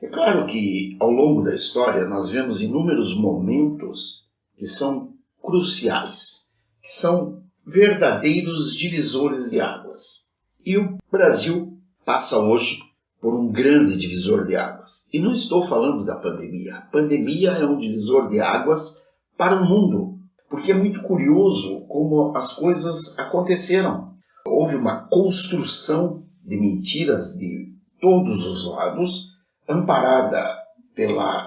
É claro que, ao longo da história, nós vemos inúmeros momentos que são cruciais, que são verdadeiros divisores de águas. E o Brasil passa hoje por um grande divisor de águas. E não estou falando da pandemia. A pandemia é um divisor de águas para o mundo, porque é muito curioso como as coisas aconteceram. Houve uma construção de mentiras de todos os lados, amparada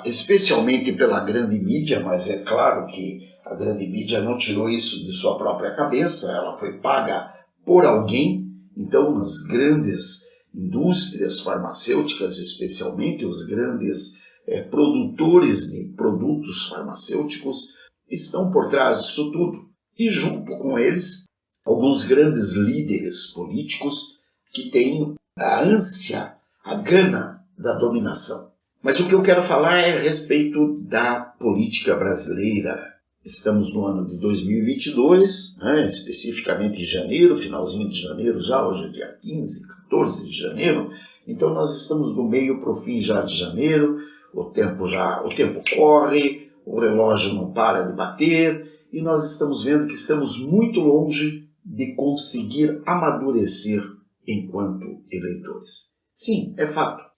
especialmente pela grande mídia, mas é claro que a grande mídia não tirou isso de sua própria cabeça, ela foi paga por alguém. Então, nas grandes indústrias farmacêuticas, especialmente os grandes produtores de produtos farmacêuticos, estão por trás disso tudo. E junto com eles, alguns grandes líderes políticos que têm a ânsia, a gana da dominação. Mas o que eu quero falar é a respeito da política brasileira. Estamos no ano de 2022, especificamente em janeiro, finalzinho de janeiro já, hoje é dia 15, 14 de janeiro. Então nós estamos do meio para o fim já de janeiro, o tempo corre, o relógio não para de bater e nós estamos vendo que estamos muito longe de conseguir amadurecer enquanto eleitores. Sim, é fato.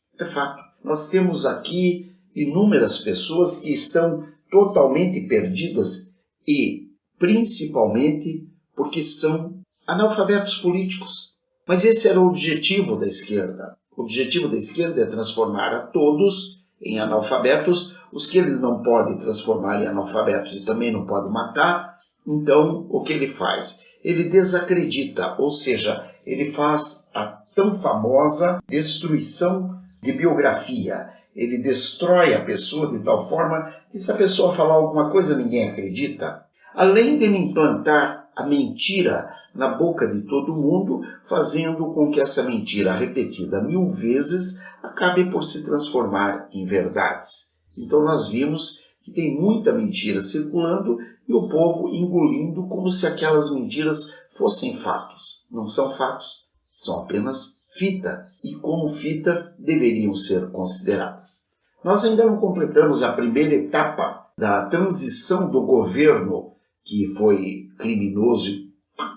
Nós temos aqui inúmeras pessoas que estão totalmente perdidas e, principalmente, porque são analfabetos políticos. Mas esse era o objetivo da esquerda. O objetivo da esquerda é transformar a todos em analfabetos, os que eles não podem transformar em analfabetos e também não podem matar. Então, o que ele faz? Ele desacredita, ou seja, ele faz a tão famosa destruição de biografia. Ele destrói a pessoa de tal forma que se a pessoa falar alguma coisa, ninguém acredita. Além de implantar a mentira na boca de todo mundo, fazendo com que essa mentira, repetida 1000 vezes, acabe por se transformar em verdades. Então nós vimos que tem muita mentira circulando e o povo engolindo como se aquelas mentiras fossem fatos. Não são fatos, são apenas fita, e como fita deveriam ser consideradas. Nós ainda não completamos a primeira etapa da transição do governo que foi criminoso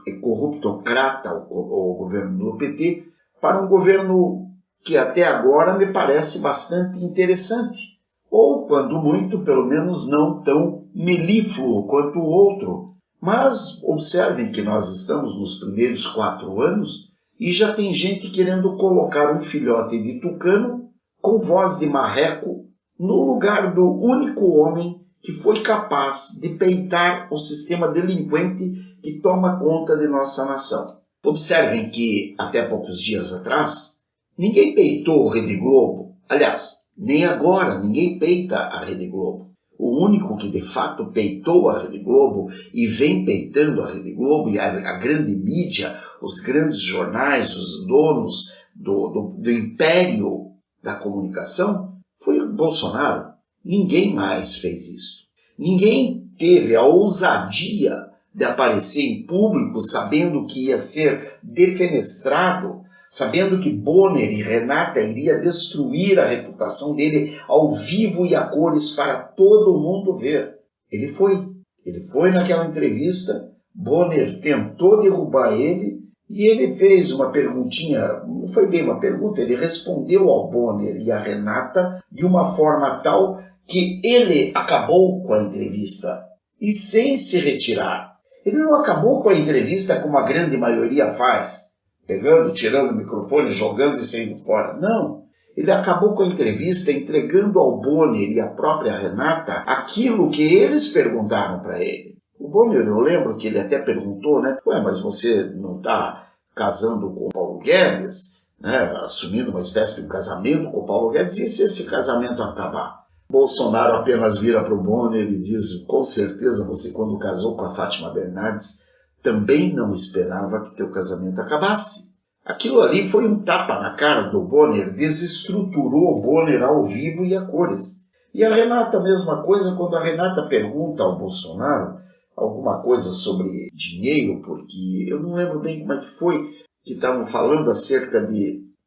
e corruptocrata, o governo do PT, para um governo que até agora me parece bastante interessante, ou, quando muito, pelo menos não tão melífluo quanto o outro. Mas observem que nós estamos nos primeiros 4 anos e já tem gente querendo colocar um filhote de tucano com voz de marreco no lugar do único homem que foi capaz de peitar o sistema delinquente que toma conta de nossa nação. Observem que, até poucos dias atrás, ninguém peitou o Rede Globo. Aliás, nem agora ninguém peita a Rede Globo. O único que de fato peitou a Rede Globo e vem peitando a Rede Globo e a grande mídia, os grandes jornais, os donos do império da comunicação, foi o Bolsonaro. Ninguém mais fez isso. Ninguém teve a ousadia de aparecer em público sabendo que ia ser defenestrado, sabendo que Bonner e Renata iria destruir a reputação dele ao vivo e a cores para todo mundo ver. Ele foi naquela entrevista, Bonner tentou derrubar ele e ele fez uma perguntinha, não foi bem uma pergunta, ele respondeu ao Bonner e à Renata de uma forma tal que ele acabou com a entrevista e sem se retirar. Ele não acabou com a entrevista como a grande maioria faz, pegando, tirando o microfone, jogando e saindo fora. Não, ele acabou com a entrevista entregando ao Bonner e à própria Renata aquilo que eles perguntaram para ele. O Bonner, eu lembro que ele até perguntou, mas você não está casando com o Paulo Guedes, assumindo uma espécie de um casamento com o Paulo Guedes, e se esse casamento acabar? Bolsonaro apenas vira para o Bonner e diz, com certeza você, quando casou com a Fátima Bernardes, também não esperava que teu casamento acabasse. Aquilo ali foi um tapa na cara do Bonner, desestruturou o Bonner ao vivo e a cores. E a Renata, a mesma coisa, quando a Renata pergunta ao Bolsonaro alguma coisa sobre dinheiro, porque eu não lembro bem como é que foi, que estavam falando acerca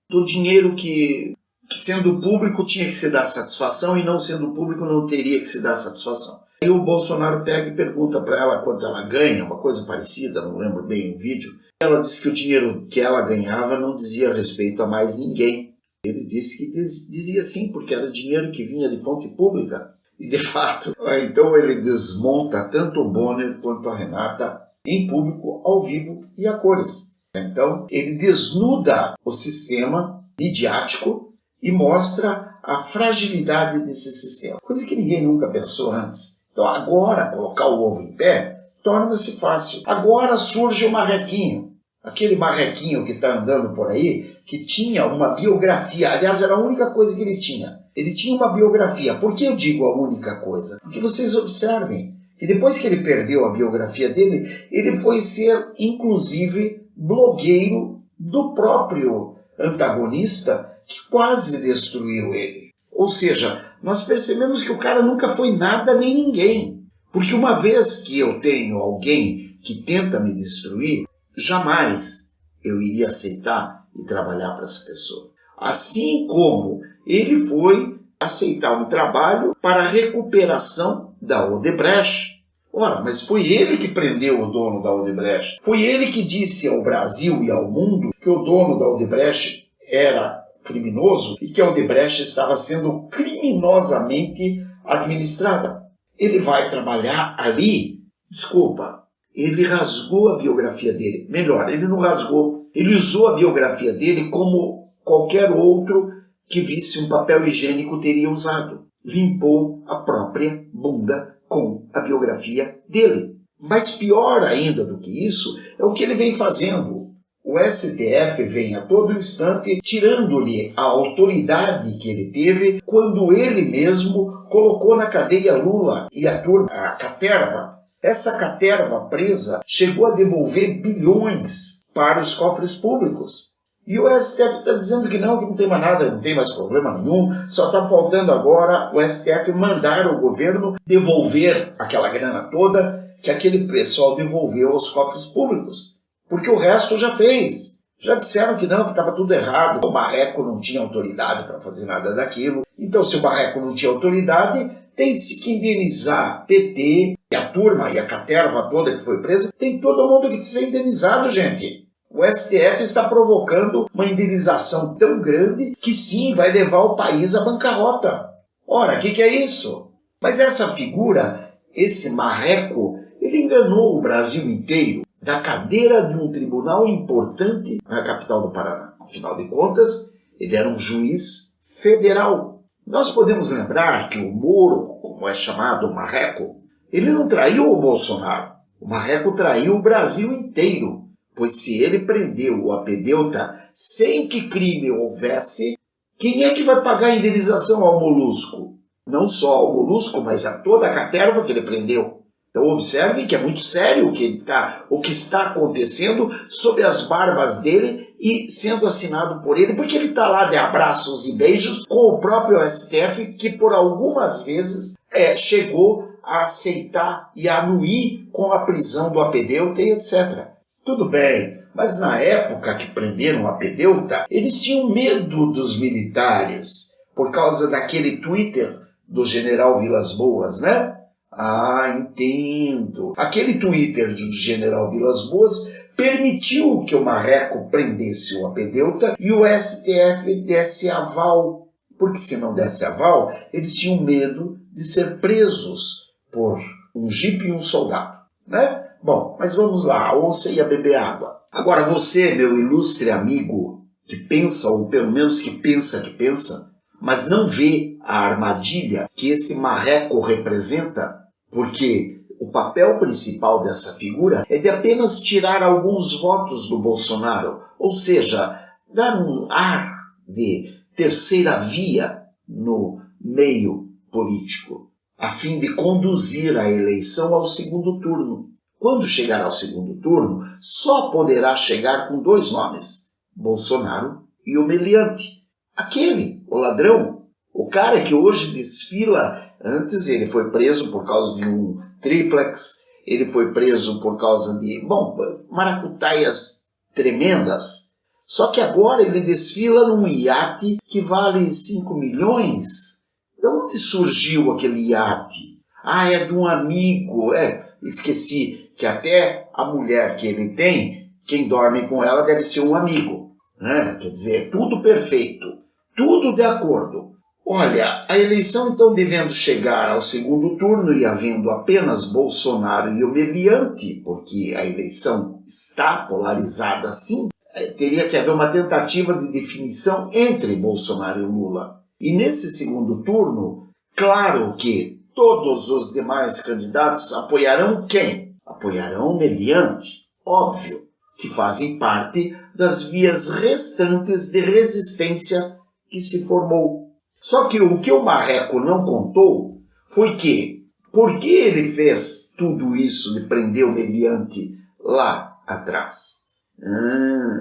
do dinheiro que que sendo público tinha que se dar satisfação e não sendo público não teria que se dar satisfação. Aí o Bolsonaro pega e pergunta para ela quanto ela ganha, uma coisa parecida, não lembro bem o vídeo. Ela disse que o dinheiro que ela ganhava não dizia respeito a mais ninguém. Ele disse que dizia sim, porque era dinheiro que vinha de fonte pública. E de fato, então ele desmonta tanto o Bonner quanto a Renata em público, ao vivo e a cores. Então ele desnuda o sistema midiático e mostra a fragilidade desse sistema, coisa que ninguém nunca pensou antes. Então agora colocar o ovo em pé torna-se fácil. Agora surge o marrequinho, aquele marrequinho que está andando por aí, que tinha uma biografia, aliás era a única coisa que ele tinha. Ele tinha uma biografia. Por que eu digo a única coisa? Porque vocês observem que depois que ele perdeu a biografia dele, ele foi ser inclusive blogueiro do próprio antagonista que quase destruiu ele. Ou seja, nós percebemos que o cara nunca foi nada nem ninguém. Porque uma vez que eu tenho alguém que tenta me destruir, jamais eu iria aceitar e trabalhar para essa pessoa. Assim como ele foi aceitar um trabalho para a recuperação da Odebrecht. Ora, mas foi ele que prendeu o dono da Odebrecht. Foi ele que disse ao Brasil e ao mundo que o dono da Odebrecht era criminoso e que a Odebrecht estava sendo criminosamente administrada. Ele vai trabalhar ali, desculpa, ele rasgou a biografia dele. Melhor, ele não rasgou, ele usou a biografia dele como qualquer outro que visse um papel higiênico teria usado. Limpou a própria bunda com a biografia dele. Mas pior ainda do que isso é o que ele vem fazendo. O STF vem a todo instante tirando-lhe a autoridade que ele teve quando ele mesmo colocou na cadeia Lula e a turma, a caterva. Essa caterva presa chegou a devolver bilhões para os cofres públicos. E o STF está dizendo que não tem mais nada, não tem mais problema nenhum, só está faltando agora o STF mandar o governo devolver aquela grana toda que aquele pessoal devolveu aos cofres públicos. Porque o resto já fez. Já disseram que não, que estava tudo errado. O Marreco não tinha autoridade para fazer nada daquilo. Então, se o Marreco não tinha autoridade, tem-se que indenizar PT, e a turma e a caterva toda que foi presa. Tem todo mundo que ser indenizado, gente. O STF está provocando uma indenização tão grande que sim, vai levar o país à bancarrota. Ora, o que é isso? Mas essa figura, esse Marreco, ele enganou o Brasil inteiro da cadeira de um tribunal importante na capital do Paraná. Afinal de contas, ele era um juiz federal. Nós podemos lembrar que o Moro, como é chamado o Marreco, ele não traiu o Bolsonaro. O Marreco traiu o Brasil inteiro. Pois se ele prendeu o apedeuta sem que crime houvesse, quem é que vai pagar a indenização ao Molusco? Não só ao Molusco, mas a toda a caterva que ele prendeu. Então observem que é muito sério o que está acontecendo sob as barbas dele e sendo assinado por ele, porque ele está lá de abraços e beijos com o próprio STF, que por algumas vezes chegou a aceitar e a anuir com a prisão do apedeuta e etc. Tudo bem, mas na época que prenderam o apedeuta, eles tinham medo dos militares, por causa daquele Twitter do general Vilas Boas, né? Ah, entendo. Aquele Twitter do general Vilas Boas permitiu que o Marreco prendesse o apedeuta e o STF desse aval. Porque se não desse aval, eles tinham medo de ser presos por um jipe e um soldado, né? Bom, mas vamos lá, a onça ia beber água. Agora você, meu ilustre amigo, que pensa, ou pelo menos que pensa, mas não vê a armadilha que esse Marreco representa, porque o papel principal dessa figura é de apenas tirar alguns votos do Bolsonaro, ou seja, dar um ar de terceira via no meio político, a fim de conduzir a eleição ao segundo turno. Quando chegar ao segundo turno, só poderá chegar com dois nomes, Bolsonaro e o meliante. Aquele, o ladrão, o cara que hoje desfila. Antes ele foi preso por causa de um triplex, ele foi preso por causa de, maracutaias tremendas. Só que agora ele desfila num iate que vale 5 milhões. De onde surgiu aquele iate? Ah, é de um amigo. Esqueci que até a mulher que ele tem, quem dorme com ela deve ser um amigo. Quer dizer, é tudo perfeito, tudo de acordo. Olha, a eleição então devendo chegar ao segundo turno e havendo apenas Bolsonaro e o meliante, porque a eleição está polarizada assim, teria que haver uma tentativa de definição entre Bolsonaro e Lula. E nesse segundo turno, claro que todos os demais candidatos apoiarão quem? Apoiarão o meliante, óbvio, que fazem parte das vias restantes de resistência que se formou. Só que o que o Marreco não contou foi que, por que ele fez tudo isso de prender o meliante lá atrás?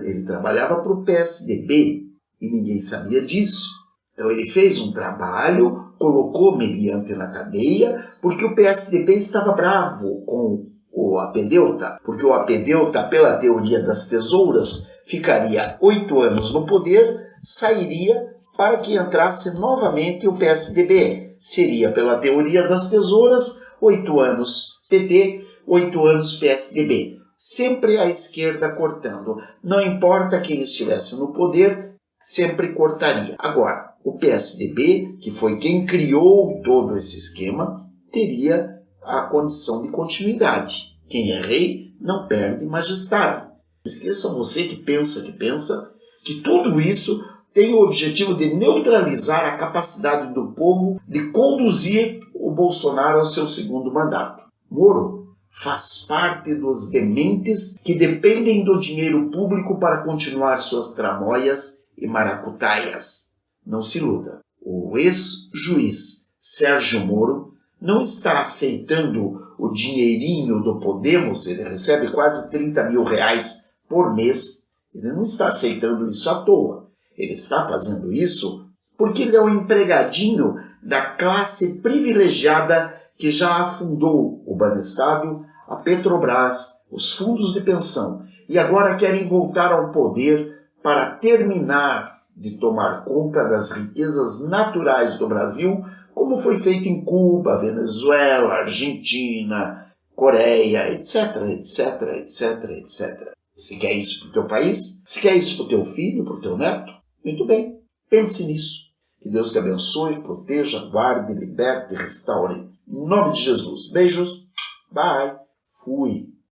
Ele trabalhava para o PSDB e ninguém sabia disso. Então ele fez um trabalho, colocou o meliante na cadeia, porque o PSDB estava bravo com o Apedeuta, porque o Apedeuta, pela teoria das tesouras, ficaria 8 anos no poder, sairia para que entrasse novamente o PSDB. Seria, pela teoria das tesouras, 8 anos PT, 8 anos PSDB. Sempre a esquerda cortando. Não importa quem estivesse no poder, sempre cortaria. Agora, o PSDB, que foi quem criou todo esse esquema, teria a condição de continuidade. Quem é rei não perde majestade. Não esqueçam você que pensa que tudo isso tem o objetivo de neutralizar a capacidade do povo de conduzir o Bolsonaro ao seu segundo mandato. Moro faz parte dos dementes que dependem do dinheiro público para continuar suas tramóias e maracutaias. Não se iluda. O ex-juiz Sérgio Moro não está aceitando o dinheirinho do Podemos, ele recebe quase 30 mil reais por mês. Ele não está aceitando isso à toa. Ele está fazendo isso porque ele é um empregadinho da classe privilegiada que já afundou o Banestado, a Petrobras, os fundos de pensão e agora querem voltar ao poder para terminar de tomar conta das riquezas naturais do Brasil, como foi feito em Cuba, Venezuela, Argentina, Coreia, etc, etc, etc, etc. Você quer isso para o teu país? Você quer isso para o teu filho, para o teu neto? Muito bem, pense nisso. Que Deus te abençoe, proteja, guarde, liberte e restaure. Em nome de Jesus. Beijos. Bye. Fui.